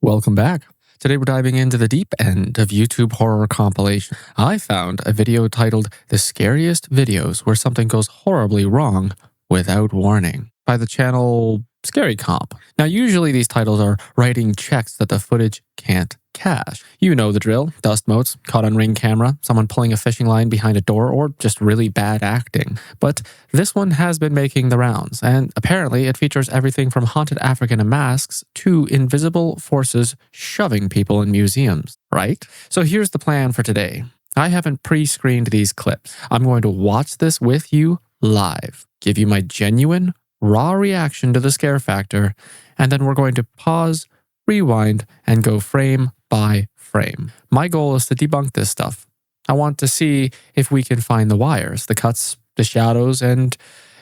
Welcome back. Today we're diving into the deep end of YouTube horror compilation. I found a video titled The Scariest Videos Where Something Goes Horribly Wrong Without Warning by the channel Scary Comp. Now usually these titles are writing checks that the footage can't cash. You know the drill. Dust motes, caught on Ring camera, someone pulling a fishing line behind a door, or just really bad acting. But this one has been making the rounds, and apparently it features everything from haunted African masks to invisible forces shoving people in museums, right? So here's the plan for today. I haven't pre-screened these clips. I'm going to watch this with you live, give you my genuine, raw reaction to the scare factor, and then we're going to pause, rewind, and go frame by frame. My goal is to debunk this stuff. I want to see if we can find the wires, the cuts, the shadows, and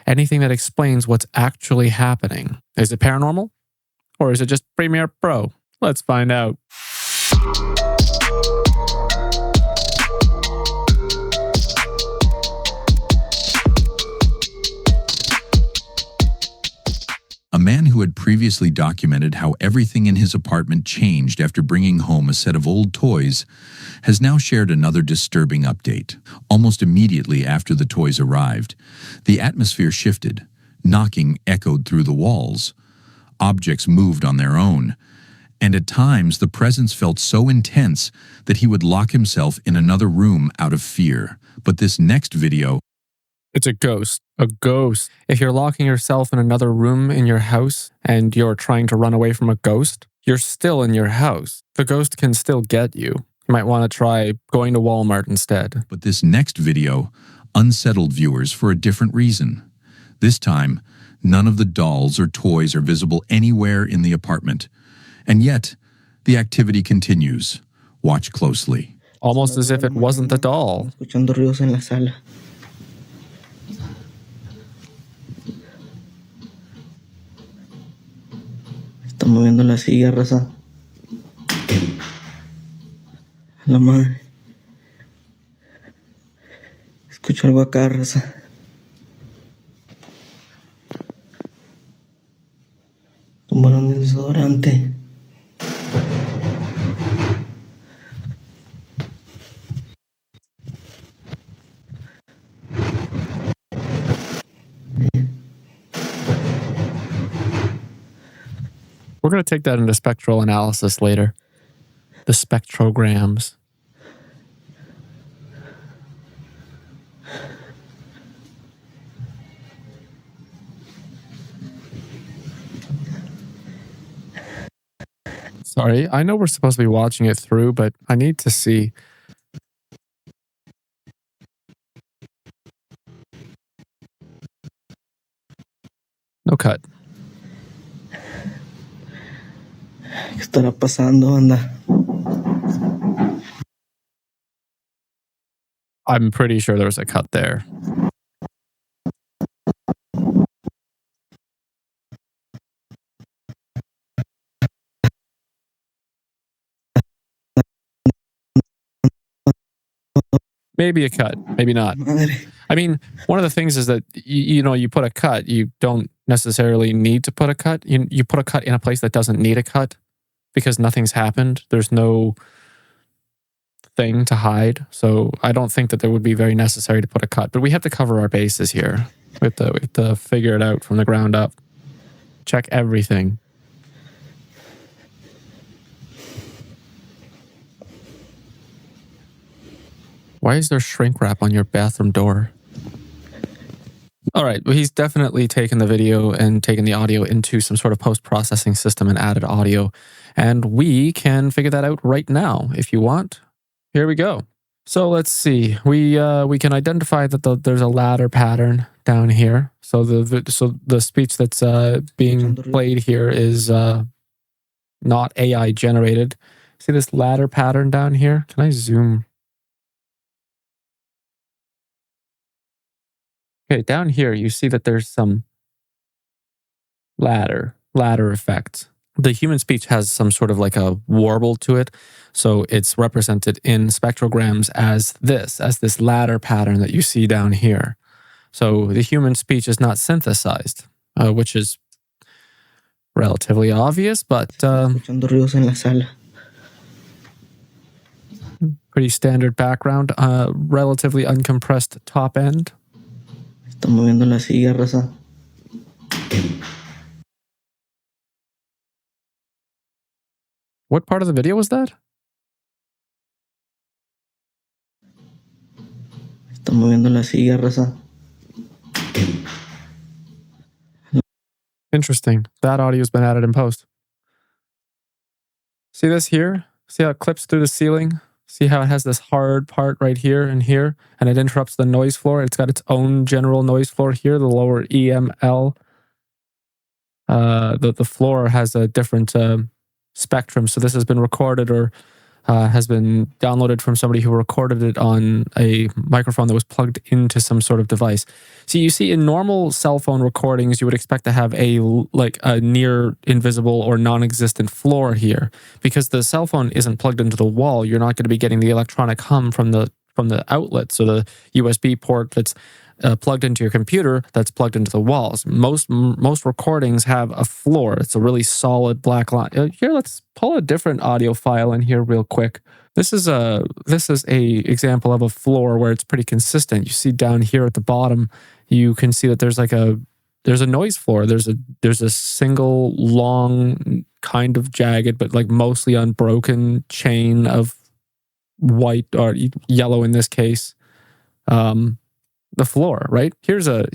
anything that explains what's actually happening. Is it paranormal? Or is it just Premiere Pro? Let's find out. A man who had previously documented how everything in his apartment changed after bringing home a set of old toys has now shared another disturbing update. Almost immediately after the toys arrived, the atmosphere shifted, knocking echoed through the walls. Objects moved on their own, and at times the presence felt so intense that he would lock himself in another room out of fear. But this next video... It's a ghost. A ghost. If you're locking yourself in another room in your house and you're trying to run away from a ghost, you're still in your house. The ghost can still get you. You might want to try going to Walmart instead. But this next video unsettled viewers for a different reason. This time, none of the dolls or toys are visible anywhere in the apartment. And yet, the activity continues. Watch closely. Almost as if it wasn't the doll. Escuchando ruidos en la sala. Está moviendo la silla, raza. La madre. Escucho algo acá, raza. Tomaron el desodorante. We're going to take that into spectral analysis later. The spectrograms. Sorry, I know we're supposed to be watching it through, but I need to see. No cut. ¿Qué estará pasando, anda? I'm pretty sure there was a cut there. Maybe a cut, maybe not. I mean, one of the things is that, you put a cut, you don't necessarily need to put a cut. You put a cut in a place that doesn't need a cut because nothing's happened. There's no thing to hide. So I don't think that there would be very necessary to put a cut. But we have to cover our bases here. We have to figure it out from the ground up. Check everything. Why is there shrink wrap on your bathroom door? All right, well, he's definitely taken the video and taken the audio into some sort of post-processing system and added audio. And we can figure that out right now if you want. Here we go. So let's see. We can identify that there's a ladder pattern down here. So the speech that's being played here is not AI generated. See this ladder pattern down here? Can I zoom? Okay, down here, you see that there's some ladder effect. The human speech has some sort of like a warble to it. So it's represented in spectrograms as this ladder pattern that you see down here. So the human speech is not synthesized, which is Relatively obvious, but Escuchando ruidos en la sala. pretty standard background. Relatively uncompressed top end. Está moviendo la silla, raza. What part of the video was that? Está moviendo la silla, raza. Interesting. That audio's been added in post. See this here? See how it clips through the ceiling? See how it has this hard part right here and here, and it interrupts the noise floor? It's got its own general noise floor here, the lower EML. The floor has a different spectrum, so this has been recorded or has been downloaded from somebody who recorded it on a microphone that was plugged into some sort of device. So you see, in normal cell phone recordings, you would expect to have a near invisible or non-existent floor here, because the cell phone isn't plugged into the wall. You're not going to be getting the electronic hum from the outlet, so the USB port that's plugged into your computer that's plugged into the walls. Most recordings have a floor. It's a really solid black line. Here, let's pull a different audio file in here real quick. This is a example of a floor where it's pretty consistent. You see down here at the bottom, you can see that there's a noise floor. There's a single long kind of jagged but like mostly unbroken chain of white or yellow in this case. The floor, right? Here's a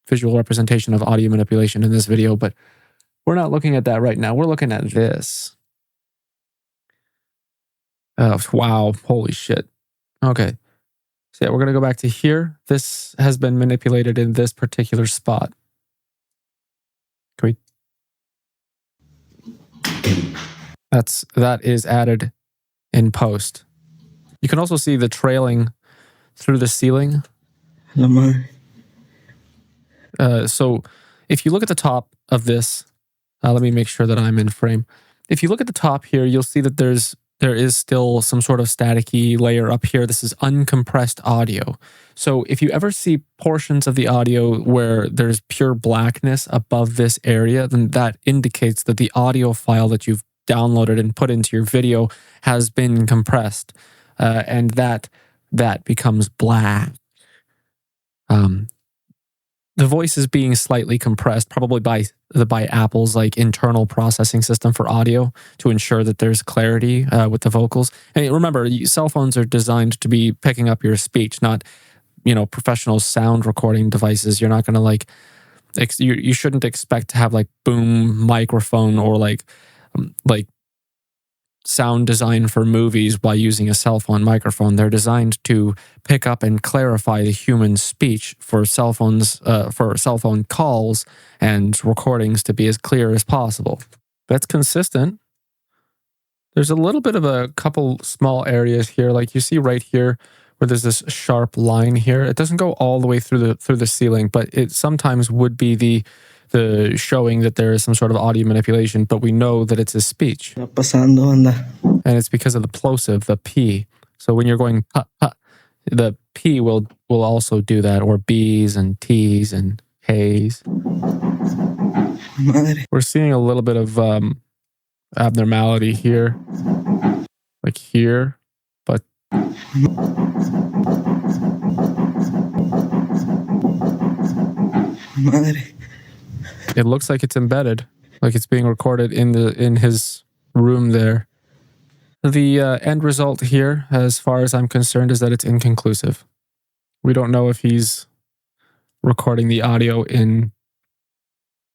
visual representation of audio manipulation in this video, but we're not looking at that right now. We're looking at this. Oh, wow. Holy shit. Okay. So yeah, we're going to go back to here. This has been manipulated in this particular spot. Can we? That is added in post. You can also see the trailing through the ceiling. La madre. So if you look at the top of this, let me make sure that I'm in frame. If you look at the top here, you'll see that there is still some sort of staticky layer up here. This is uncompressed audio. So if you ever see portions of the audio where there's pure blackness above this area, then that indicates that the audio file that you've downloaded and put into your video has been compressed, and that becomes black. The voice is being slightly compressed, probably by Apple's like internal processing system for audio to ensure that there's clarity with the vocals. And remember, cell phones are designed to be picking up your speech, not professional sound recording devices. You're not going to you shouldn't expect to have like boom microphone or like sound design for movies by using a cell phone microphone. They're designed to pick up and clarify the human speech for cell phones, for cell phone calls and recordings to be as clear as possible. That's consistent. There's a little bit of a couple small areas here, like you see right here where there's this sharp line here. It doesn't go all the way through the ceiling, but it sometimes would be the showing that there is some sort of audio manipulation, but we know that it's a speech. Está pasando, anda. And it's because of the plosive, the P. So when you're going the P will also do that, or B's and T's and K's. Madre. We're seeing a little bit of abnormality here, like here, but Madre. it looks like it's embedded, like it's being recorded in his room there. The end result here, as far as I'm concerned, is that it's inconclusive. We don't know if he's recording the audio in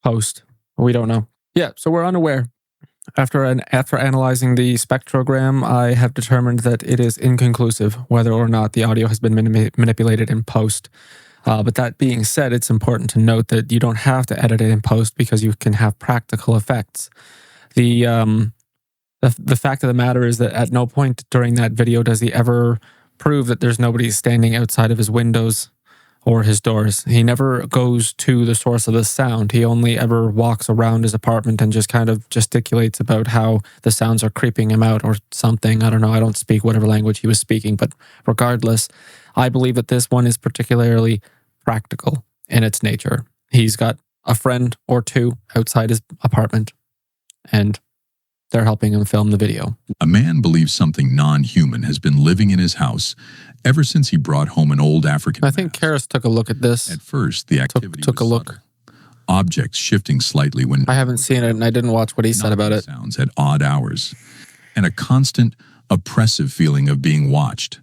post. We don't know. Yeah, so we're unaware. After analyzing the spectrogram, I have determined that it is inconclusive whether or not the audio has been manipulated in post. But that being said, it's important to note that you don't have to edit it in post because you can have practical effects. The fact of the matter is that at no point during that video does he ever prove that there's nobody standing outside of his windows or his doors. He never goes to the source of the sound. He only ever walks around his apartment and just kind of gesticulates about how the sounds are creeping him out or something. I don't know. I don't speak whatever language he was speaking, but regardless, I believe that this one is particularly practical in its nature. He's got a friend or two outside his apartment. and they're helping him film the video. A man believes something non-human has been living in his house ever since he brought home an old African I think mask. Karis took a look at this. At first, the activity took a was look. subtle. Objects shifting slightly when I haven't seen it, and I didn't watch what he said about it. Sounds at odd hours, and a constant, oppressive feeling of being watched.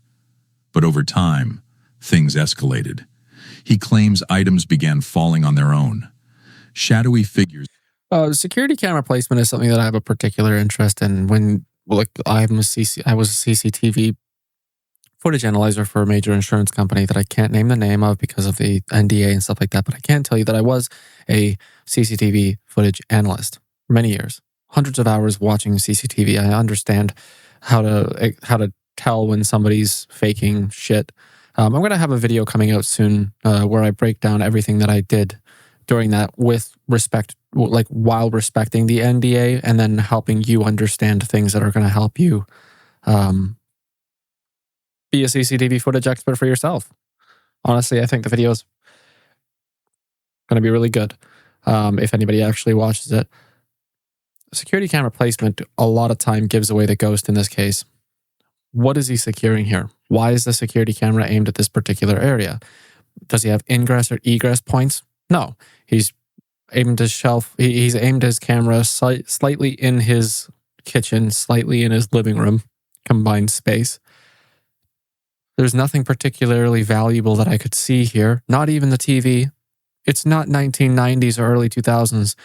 But over time, things escalated. He claims items began falling on their own. Shadowy figures. Security camera placement is something that I have a particular interest in. When I was a CCTV footage analyzer for a major insurance company that I can't name the name of because of the NDA and stuff like that, but I can tell you that I was a CCTV footage analyst for many years, hundreds of hours watching CCTV. I understand how to tell when somebody's faking shit. I'm going to have a video coming out soon where I break down everything that I did during that with respect, like while respecting the NDA, and then helping you understand things that are going to help you be a CCTV footage expert for yourself. Honestly, I think the video is going to be really good if anybody actually watches it. Security camera placement a lot of time gives away the ghost in this case. What is he securing here? Why is the security camera aimed at this particular area? Does he have ingress or egress points? No. He's aimed his shelf. He's aimed his camera slightly in his kitchen, slightly in his living room, combined space. There's nothing particularly valuable that I could see here. Not even the TV. It's not 1990s or early 2000s.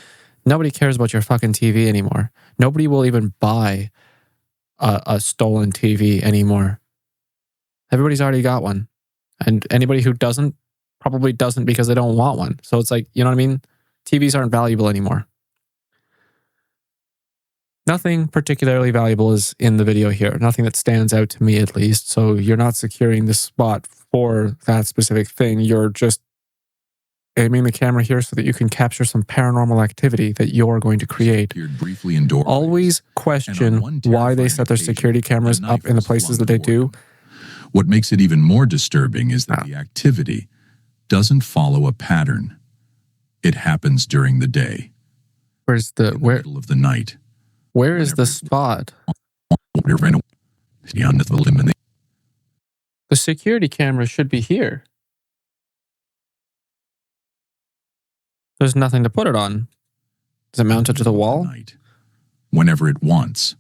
Nobody cares about your fucking TV anymore. Nobody will even buy a stolen TV anymore. Everybody's already got one. And anybody who doesn't probably doesn't because they don't want one. So it's like, you know what I mean? TVs aren't valuable anymore. Nothing particularly valuable is in the video here. Nothing that stands out to me, at least. So you're not securing the spot for that specific thing. You're just aiming the camera here so that you can capture some paranormal activity that you're going to create. Briefly in doorways, always question why they set their security cameras up in the places that they do. What makes it even more disturbing is that the activity doesn't follow a pattern. It happens during the day. Where's the middle of the night? Where is the spot? The security camera should be here. There's nothing to put it on. Is it mounted to the wall? Whenever it wants.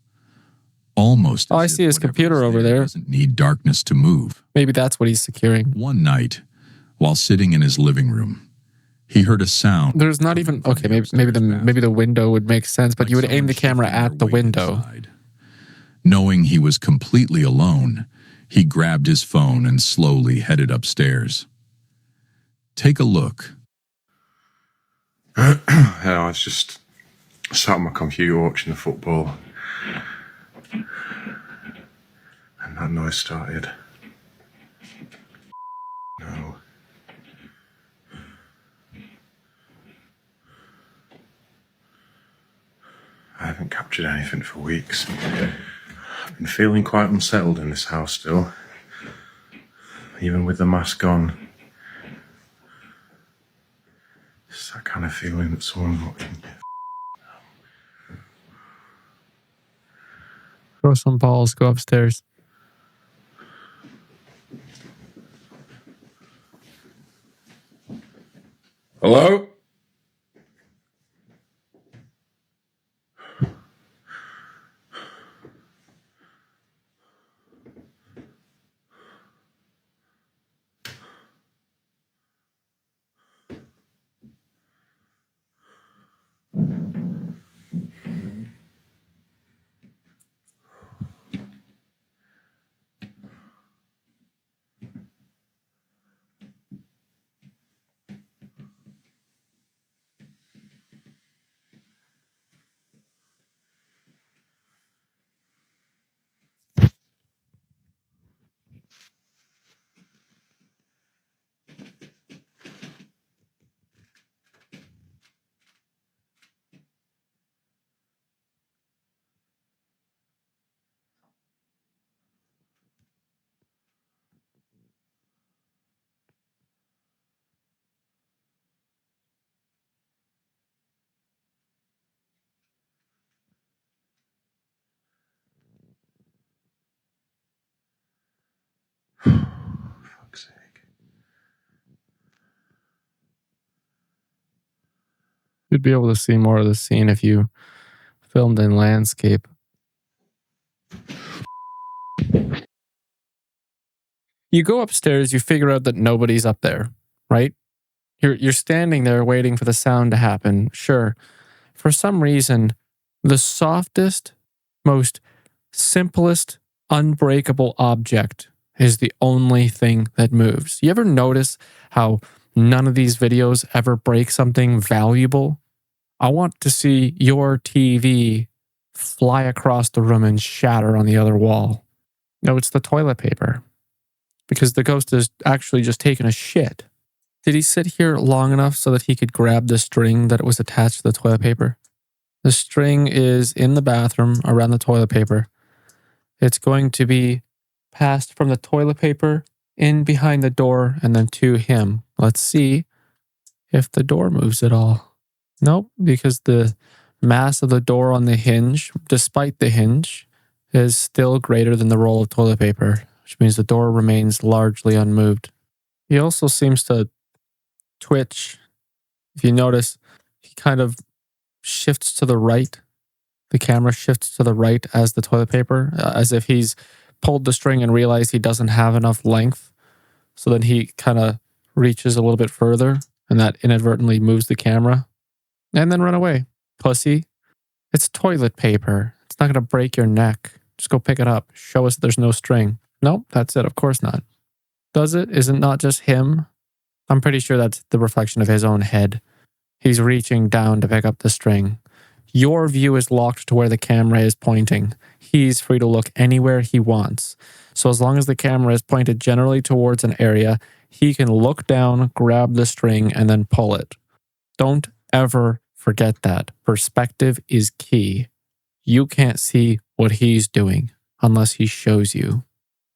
Almost. Oh, I see his computer over there. Doesn't need darkness to move. Maybe that's what he's securing. One night, while sitting in his living room, he heard a sound. There's not even okay. Maybe the window would make sense, but you would aim the camera at the window. Knowing he was completely alone, he grabbed his phone and slowly headed upstairs. Take a look. Yeah, I was just sat on my computer watching the football, and that noise started. No. I haven't captured anything for weeks. I've been feeling quite unsettled in this house still, even with the mask on. It's that kind of feeling that someone's watching you. Throw some balls, go upstairs. Hello? Fuck's sake. You'd be able to see more of the scene if you filmed in landscape. You go upstairs, you figure out that nobody's up there, right? You're standing there waiting for the sound to happen. Sure. For some reason, the softest, most simplest, unbreakable object is the only thing that moves. You ever notice how none of these videos ever break something valuable? I want to see your TV fly across the room and shatter on the other wall. No, it's the toilet paper. Because the ghost is actually just taking a shit. Did he sit here long enough so that he could grab the string that was attached to the toilet paper? The string is in the bathroom around the toilet paper. It's going to be passed from the toilet paper in behind the door and then to him. Let's see if the door moves at all. Nope, because the mass of the door on the hinge, despite the hinge, is still greater than the roll of toilet paper, which means the door remains largely unmoved. He also seems to twitch. If you notice, he kind of shifts to the right. The camera shifts to the right as the toilet paper, as if he's pulled the string and realized he doesn't have enough length. So then he kind of reaches a little bit further, and that inadvertently moves the camera. And then run away. Pussy. It's toilet paper. It's not going to break your neck. Just go pick it up. Show us that there's no string. Nope, that's it. Of course not. Does it? Is it not just him? I'm pretty sure that's the reflection of his own head. He's reaching down to pick up the string. Your view is locked to where the camera is pointing. He's free to look anywhere he wants. So as long as the camera is pointed generally towards an area, he can look down, grab the string, and then pull it. Don't ever forget that. Perspective is key. You can't see what he's doing unless he shows you.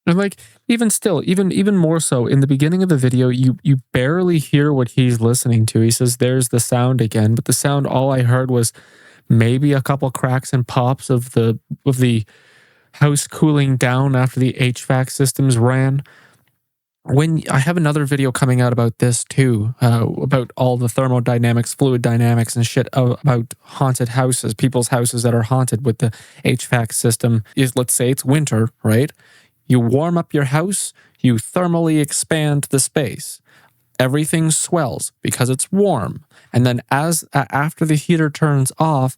And like, even still, even more so, in the beginning of the video, you barely hear what he's listening to. He says, there's the sound again. But the sound, all I heard was maybe a couple cracks and pops of the house cooling down after the HVAC systems ran. When I have another video coming out about this too, about all the thermodynamics, fluid dynamics and shit about haunted houses, people's houses that are haunted with the HVAC system. Is, let's say it's winter, right? You warm up your house, you thermally expand the space. Everything swells because it's warm. And then after the heater turns off,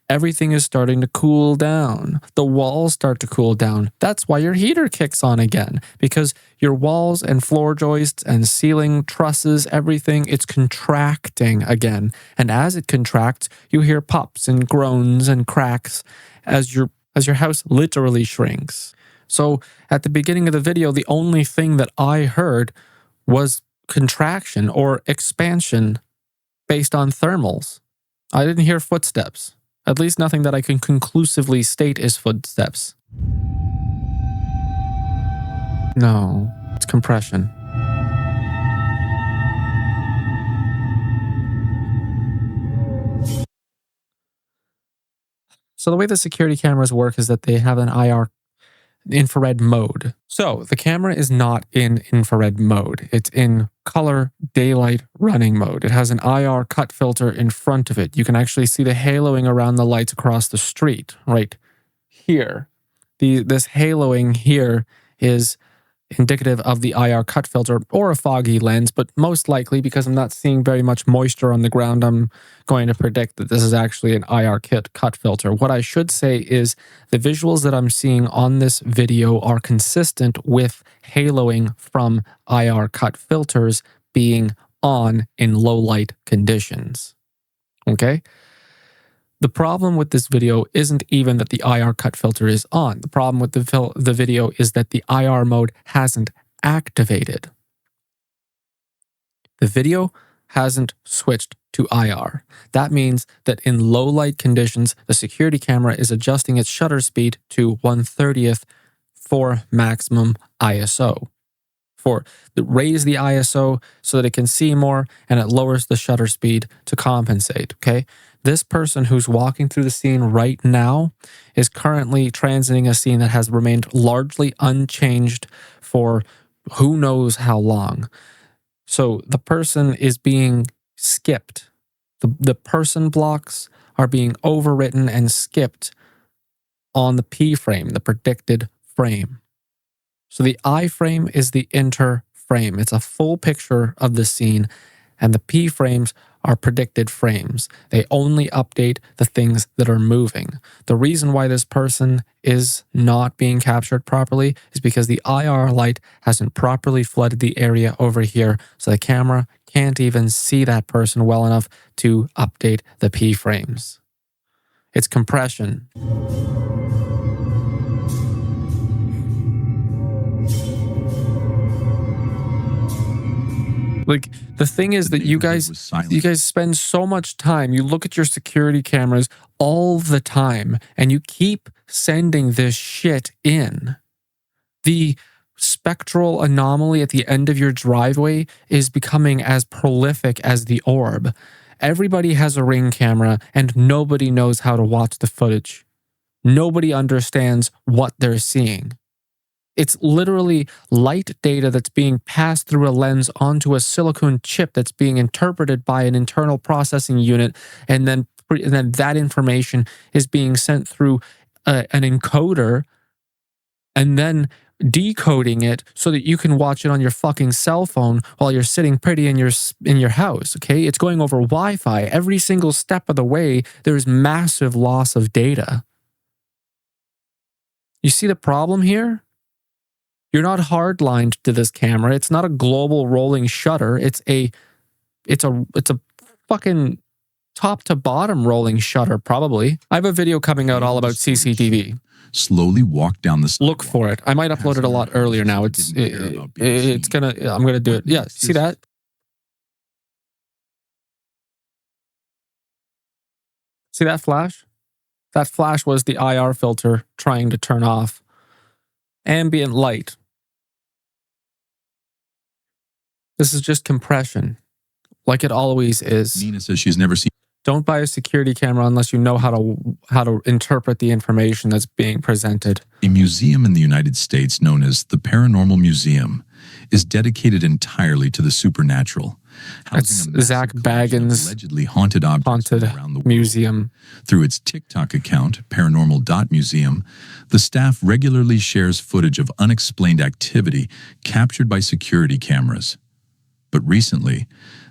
everything is starting to cool down. The walls start to cool down. That's why your heater kicks on again, because your walls and floor joists and ceiling trusses, everything, it's contracting again. And as it contracts, you hear pops and groans and cracks as your house literally shrinks. So at the beginning of the video, the only thing that I heard was contraction or expansion based on thermals. I didn't hear footsteps. At least nothing that I can conclusively state is footsteps. No, it's compression. So the way the security cameras work is that they have an infrared mode. So the camera is not in infrared mode. It's in color daylight running mode. It has an IR cut filter in front of it. You can actually see the haloing around the lights across the street right here. This haloing here is indicative of the IR cut filter or a foggy lens, but most likely, because I'm not seeing very much moisture on the ground, I'm going to predict that this is actually an IR cut filter. What I should say is the visuals that I'm seeing on this video are consistent with haloing from IR cut filters being on in low light conditions. Okay? The problem with this video isn't even that the IR cut filter is on. The problem with the video is that the IR mode hasn't activated. The video hasn't switched to IR. That means that in low light conditions, the security camera is adjusting its shutter speed to 1/30th for maximum ISO. raise the ISO so that it can see more, and it lowers the shutter speed to compensate, okay? This person who's walking through the scene right now is currently transiting a scene that has remained largely unchanged for who knows how long. So the person is being skipped. The person blocks are being overwritten and skipped on the P frame, the predicted frame. So the I frame is the inter frame. It's a full picture of the scene, and the P frames are predicted frames. They only update the things that are moving. The reason why this person is not being captured properly is because the IR light hasn't properly flooded the area over here, so the camera can't even see that person well enough to update the P frames. It's compression. Like, the thing is that you guys spend so much time, you look at your security cameras all the time, and you keep sending this shit in. The spectral anomaly at the end of your driveway is becoming as prolific as the orb. Everybody has a Ring camera, and nobody knows how to watch the footage. Nobody understands what they're seeing. It's literally light data that's being passed through a lens onto a silicone chip that's being interpreted by an internal processing unit, and then that information is being sent through an encoder and then decoding it so that you can watch it on your fucking cell phone while you're sitting pretty in your house, okay? It's going over Wi-Fi. Every single step of the way, there's massive loss of data. You see the problem here? You're not hardlined to this camera. It's not a global rolling shutter. It's a fucking top to bottom rolling shutter, probably. I have a video coming out all about CCTV. Slowly walk down the sidewalk. Look for it. I might upload it a lot earlier now. I'm gonna do it. Yeah, see that? See that flash? That flash was the IR filter trying to turn off ambient light. This is just compression, like it always is. Nina says she's never seen. Don't buy a security camera unless you know how to interpret the information that's being presented. A museum in the United States known as the Paranormal Museum is dedicated entirely to the supernatural. That's Zach Bagans' allegedly haunted objects around the world. Museum. Through its TikTok account, paranormal.museum, the staff regularly shares footage of unexplained activity captured by security cameras. But recently,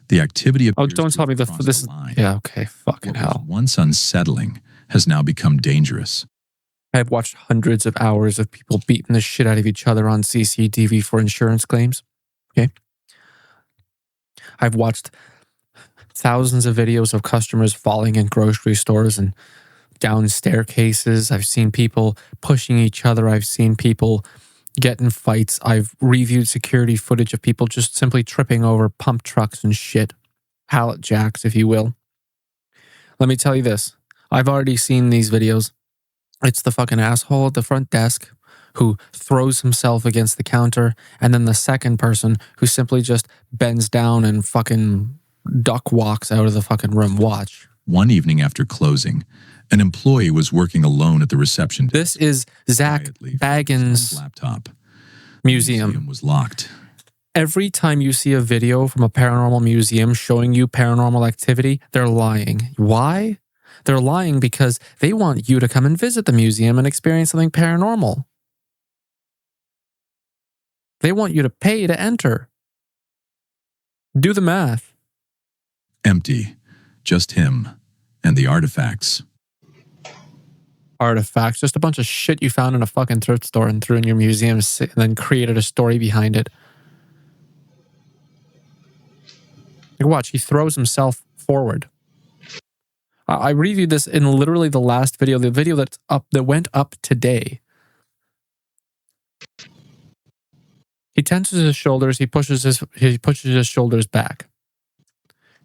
the activity appears don't tell me this is line. Yeah, okay, fucking What hell. was once unsettling has now become dangerous. I've watched hundreds of hours of people beating the shit out of each other on CCTV for insurance claims. Okay. I've watched thousands of videos of customers falling in grocery stores and down staircases. I've seen people pushing each other. I've seen people get in fights. I've reviewed security footage of people just simply tripping over pump trucks and shit. Pallet jacks, if you will. Let me tell you this. I've already seen these videos. It's the fucking asshole at the front desk who throws himself against the counter, and then the second person who simply just bends down and fucking duck walks out of the fucking room. Watch. One evening after closing, an employee was working alone at the reception desk. This is Zach Bagans' laptop. museum. The museum was locked. Every time you see a video from a paranormal museum showing you paranormal activity, they're lying. Why? They're lying because they want you to come and visit the museum and experience something paranormal. They want you to pay to enter. Do the math. Empty. Just him and the artifacts. Artifacts. Just a bunch of shit you found in a fucking thrift store and threw in your museum and then created a story behind it. Like, watch, he throws himself forward. I reviewed this in literally the last video, the video that went up today. He tenses his shoulders, he pushes his shoulders back.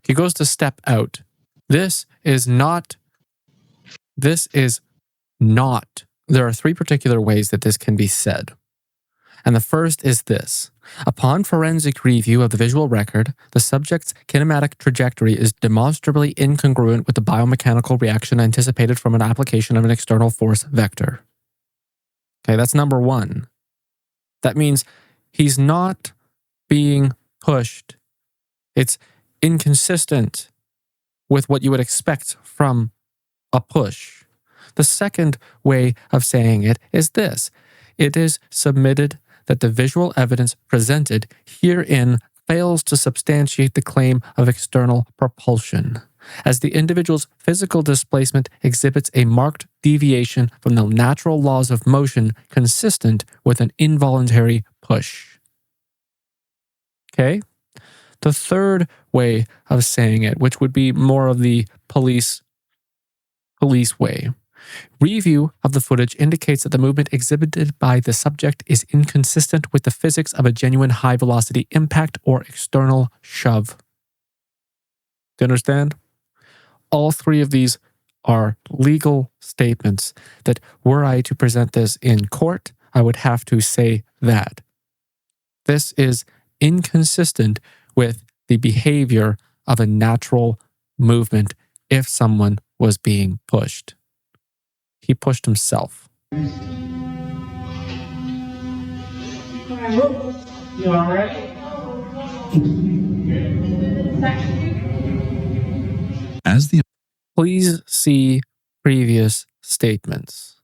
He goes to step out. This is not. There are three particular ways that this can be said. And the first is this. Upon forensic review of the visual record, the subject's kinematic trajectory is demonstrably incongruent with the biomechanical reaction anticipated from an application of an external force vector. Okay, that's number one. That means he's not being pushed. It's inconsistent with what you would expect from a push. The second way of saying it is this. It is submitted that the visual evidence presented herein fails to substantiate the claim of external propulsion, as the individual's physical displacement exhibits a marked deviation from the natural laws of motion consistent with an involuntary push. Okay? The third way of saying it, which would be more of the police way. Review of the footage indicates that the movement exhibited by the subject is inconsistent with the physics of a genuine high-velocity impact or external shove. Do you understand? All three of these are legal statements that were I to present this in court, I would have to say that. This is inconsistent with the behavior of a natural movement if someone was being pushed. He pushed himself. You all right? As the Please see previous statements.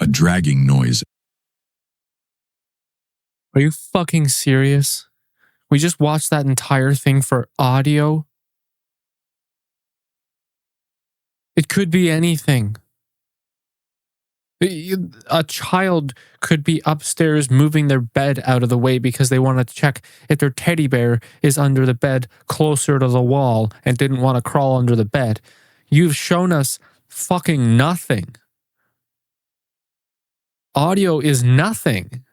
a dragging noise. Are you fucking serious? We just watched that entire thing for audio? It could be anything. A child could be upstairs moving their bed out of the way because they want to check if their teddy bear is under the bed closer to the wall and didn't want to crawl under the bed. You've shown us fucking nothing. Audio is nothing.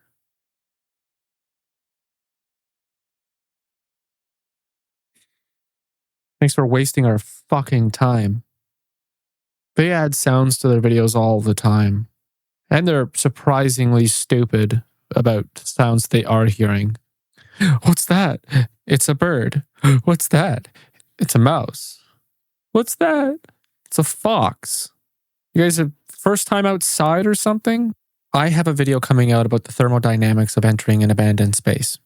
Thanks for wasting our fucking time. They add sounds to their videos all the time. And they're surprisingly stupid about sounds they are hearing. What's that? It's a bird. What's that? It's a mouse. What's that? It's a fox. You guys have first time outside or something? I have a video coming out about the thermodynamics of entering an abandoned space.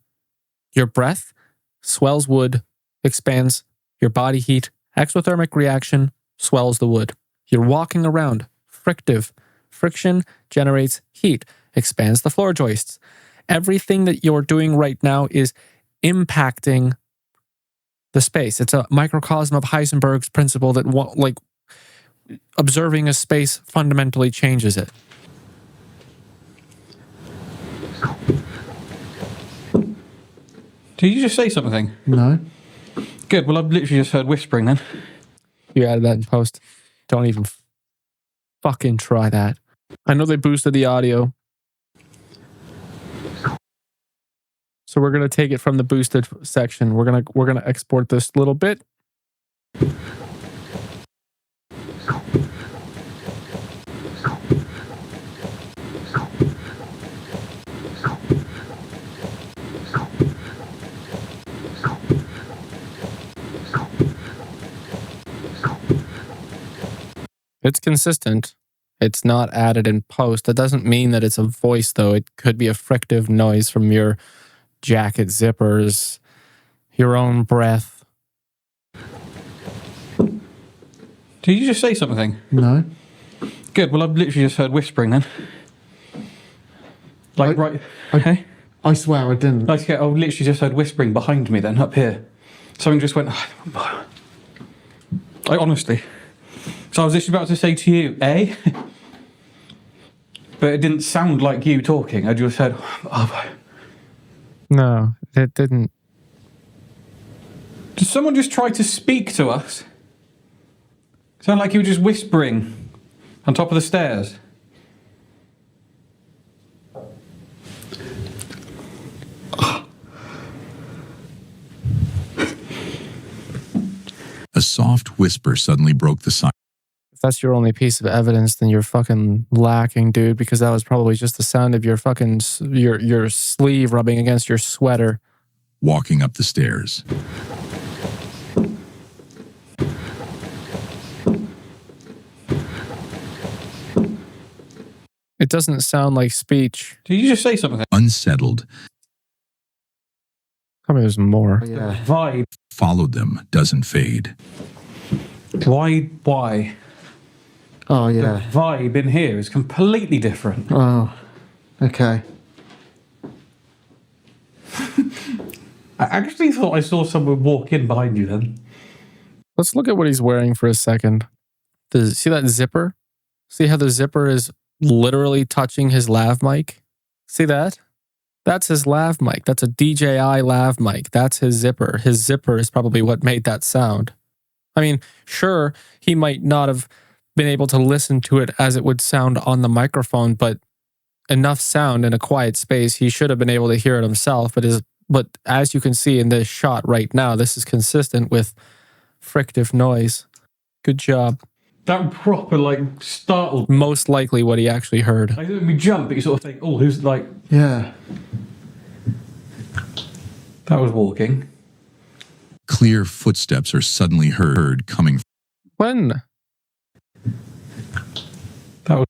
Your breath swells wood, expands your body heat, exothermic reaction swells the wood. You're walking around, frictive. Friction generates heat, expands the floor joists. Everything that you're doing right now is impacting the space. It's a microcosm of Heisenberg's principle that like observing a space fundamentally changes it. Did you just say something? No. Good. Well, I've literally just heard whispering then. You added that in post. Don't even fucking try that. I know they boosted the audio. So we're going to take it from the boosted section. We're going to export this little bit. It's consistent. It's not added in post. That doesn't mean that it's a voice, though. It could be a frictive noise from your jacket zippers, your own breath. Did you just say something? No. Good. Well, I've literally just heard whispering then. Like, right. Okay. I swear I didn't. I've literally just heard whispering behind me then, up here. Something just went. Like, honestly. So I was literally about to say to you, eh? But it didn't sound like you talking. I just said, oh. No, it didn't. Did someone just try to speak to us? Sound like you were just whispering on top of the stairs. A soft whisper suddenly broke the silence. If that's your only piece of evidence, then you're fucking lacking, dude, because that was probably just the sound of your fucking, your sleeve rubbing against your sweater. Walking up the stairs. It doesn't sound like speech. Did you just say something? Unsettled. Tell me there's more. Yeah. Vibe. Followed them, doesn't fade. Why? Oh, The yeah. vibe in here is completely different. Oh, okay. I actually thought I saw someone walk in behind you then. Let's look at what he's wearing for a second. See that zipper? See how the zipper is literally touching his lav mic? See that? That's his lav mic. That's a DJI lav mic. That's his zipper. His zipper is probably what made that sound. I mean, sure, he might not have been able to listen to it as it would sound on the microphone, but enough sound in a quiet space, he should have been able to hear it himself. But as you can see in this shot right now, this is consistent with frictive noise. Good job. That proper, like, startled. Most likely what he actually heard. Like, when we jump, but you sort of think, oh, who's, like... Yeah. That was walking. Clear footsteps are suddenly heard coming. When? That was...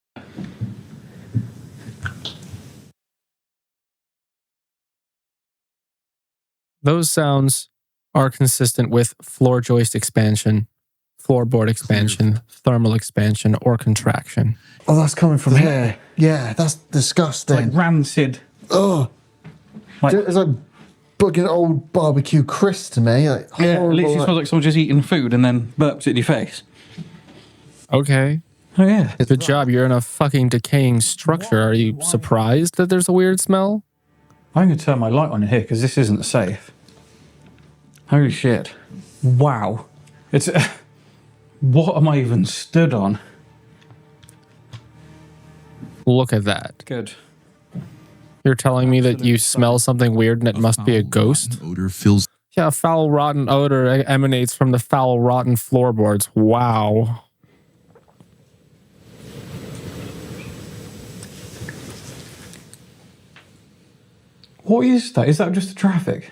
Those sounds are consistent with floor joist expansion, floorboard expansion, thermal expansion, or contraction. Oh, that's coming from here. Yeah, that's disgusting. Like rancid. Oh. Like- It's like bugging old barbecue crisp to me. Like, Yeah, it horrible, literally smells like someone just eating food and then burps it in your face. Okay. Oh, yeah. Good job. You're in a fucking decaying structure. Are you surprised that there's a weird smell? I'm going to turn my light on in here because this isn't safe. Holy shit. Wow. It's... what am I even stood on? Look at that. Good. You're telling me that you smell something weird and it must be a ghost? Odor fills Yeah, a foul, rotten odor emanates from the foul, rotten floorboards. Wow. What is that? Is that just the traffic?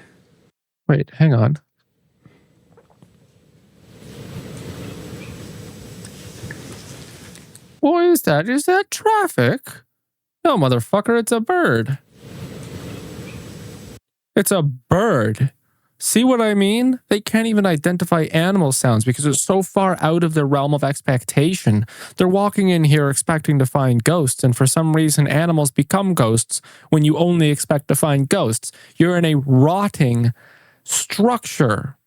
Wait, hang on. What is that? Is that traffic? No, motherfucker, it's a bird. It's a bird. See what I mean? They can't even identify animal sounds because it's so far out of their realm of expectation. They're walking in here expecting to find ghosts, and for some reason animals become ghosts when you only expect to find ghosts. You're in a rotting structure.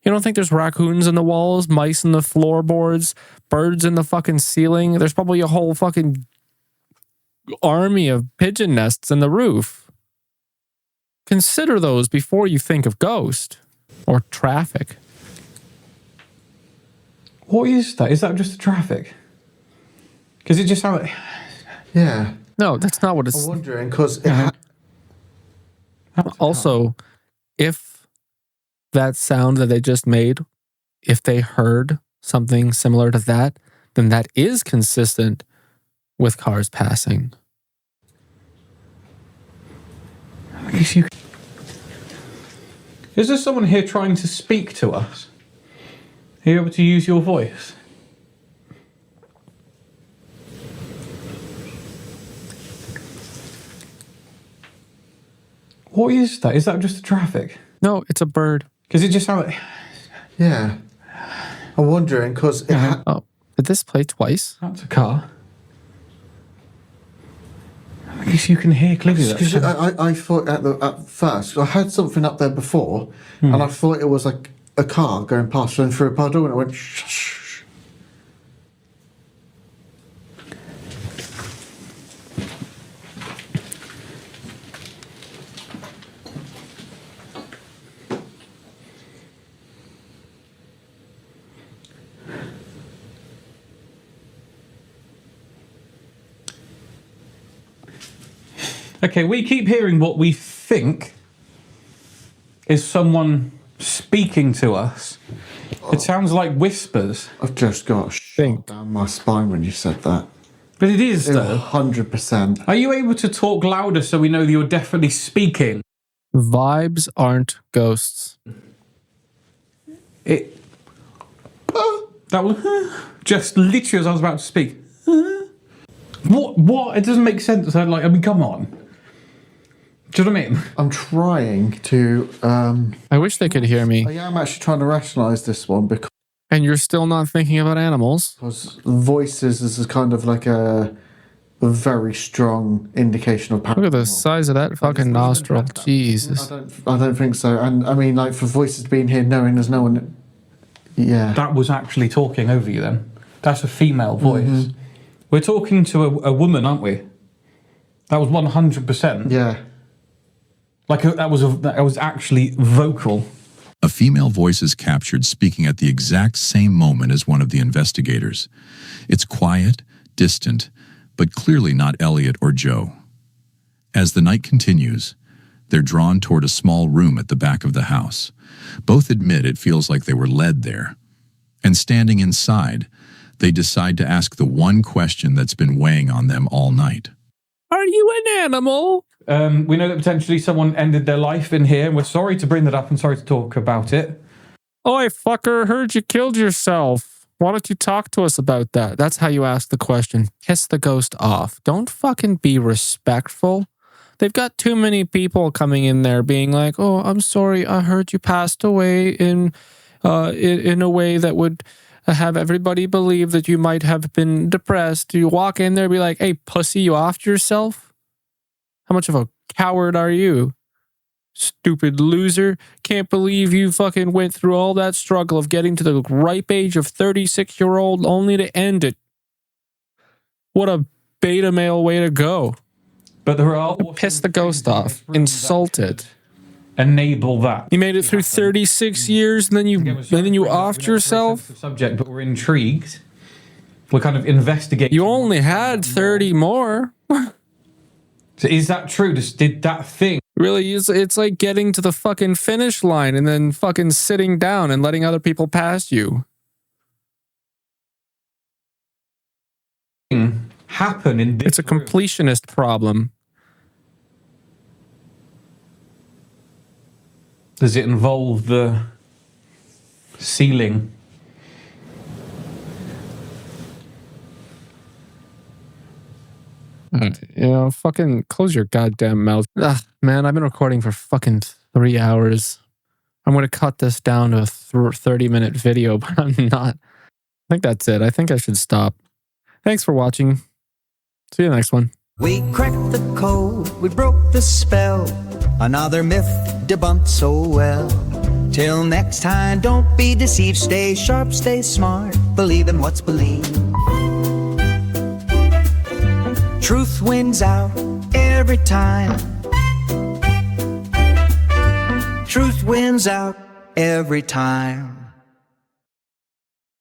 You don't think there's raccoons in the walls, mice in the floorboards, birds in the fucking ceiling? There's probably a whole fucking army of pigeon nests in the roof. Consider those before you think of ghost or traffic. What is that? Is that just the traffic? Because it just sounds like... Yeah. No, that's not what it's... I'm wondering, because... Also, if that sound that they just made, if they heard something similar to that, then that is consistent with cars passing. Is there someone here trying to speak to us? Are you able to use your voice? What is that? Is that just the traffic? No, it's a bird. Because it just sounds like... Yeah. I'm wondering, because... Oh, did this play twice? That's a car. I guess you can hear clearly that. Because I thought at first, I had something up there before, and I thought it was like a car going past and through a puddle, and it went shh. Okay, we keep hearing what we think is someone speaking to us. It sounds like whispers. I've just got a shot down my spine when you said that. But it is, though. 100%. Are you able to talk louder so we know that you're definitely speaking? Vibes aren't ghosts. That was just literally as I was about to speak. What? It doesn't make sense. I mean, come on. Do you know what I mean? I'm trying to... I wish they could hear me. I am actually trying to rationalise this one because And you're still not thinking about animals? voices is kind of like a very strong indication of paranormal. Look at the size of that fucking nostril. Jesus. I don't think so. And I mean, like, for voices being here knowing there's no one... Yeah. That was actually talking over you then. That's a female voice. We're talking to a woman, aren't we? That was 100%. Yeah. Like that was actually vocal. A female voice is captured speaking at the exact same moment as one of the investigators. It's quiet, distant, but clearly not Elliot or Joe. As the night continues, they're drawn toward a small room at the back of the house. Both admit it feels like they were led there. And standing inside, they decide to ask the one question that's been weighing on them all night. Are you an animal? We know that potentially someone ended their life in here, and we're sorry to bring that up and sorry to talk about it. Oi, fucker, heard you killed yourself. Why don't you talk to us about that? That's how you ask the question. Piss the ghost off. Don't fucking be respectful. They've got too many people coming in there being like, oh, I'm sorry, I heard you passed away in a way that would have everybody believe that you might have been depressed. You walk in there and be like, hey, pussy, you offed yourself? How much of a coward are you? Stupid loser. Can't believe you fucking went through all that struggle of getting to the ripe age of 36-year-old only to end it. What a beta male way to go. But there are Piss the ghost off. Insulted. Enable that. You made it through 36 years and then you offed yourself? Subject, but we're intrigued. We're kind of investigating. You only had 30 more. So is that true? Did that thing... Really, it's like getting to the fucking finish line and then fucking sitting down and letting other people pass you. Happen in this It's a completionist problem. Does it involve the ceiling? Fucking Close your goddamn mouth. Ugh, man, I've been recording for fucking 3 hours. I'm going to cut this down to a 30-minute video, but I'm not. I think that's it. I think I should stop. Thanks for watching. See you in the next one. We cracked the code, we broke the spell. Another myth debunked so well. Till next time, don't be deceived. Stay sharp, stay smart. Believe in what's believed. Truth wins out every time. Truth wins out every time.